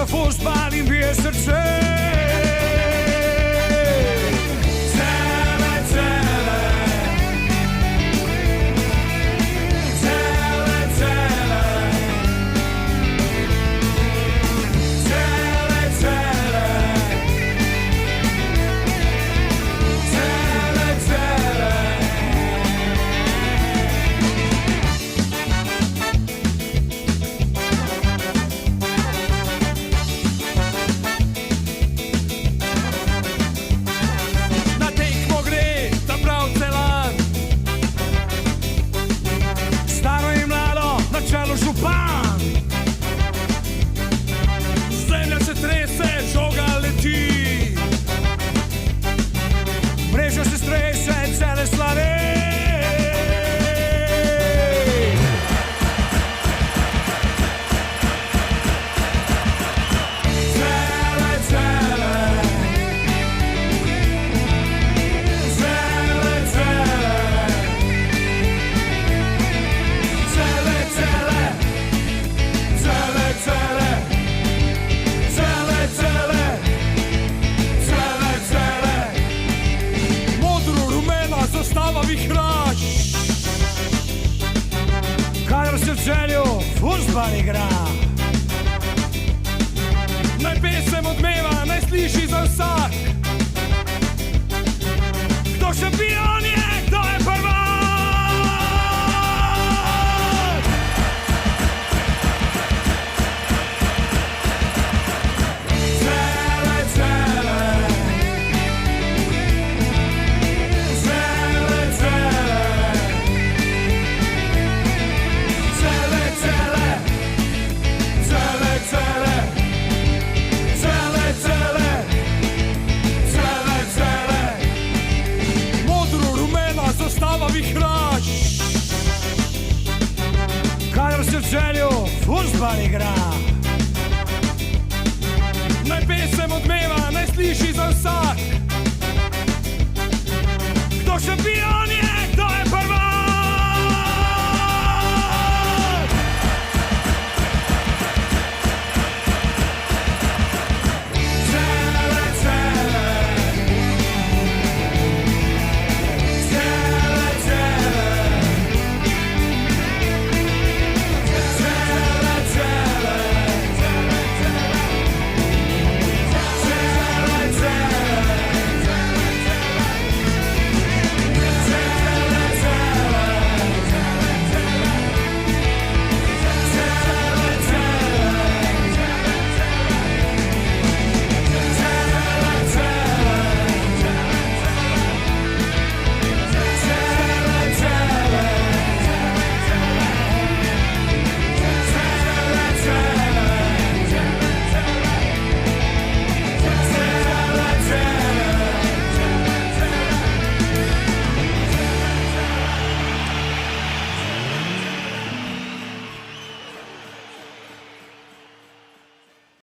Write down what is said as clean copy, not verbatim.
za fuzbal in bije srce. Župan, zemlja se trese, žoga leti, mreža se strese, cele slave. Kadar se v Celju fuzbal igra, naj pesem odmeva, naj sliši za vsak. Kdo šampion je, kdo je prvak? Kadar se v Celju fuzbal igra, naj pesem odmeva, naj sliši za vsak.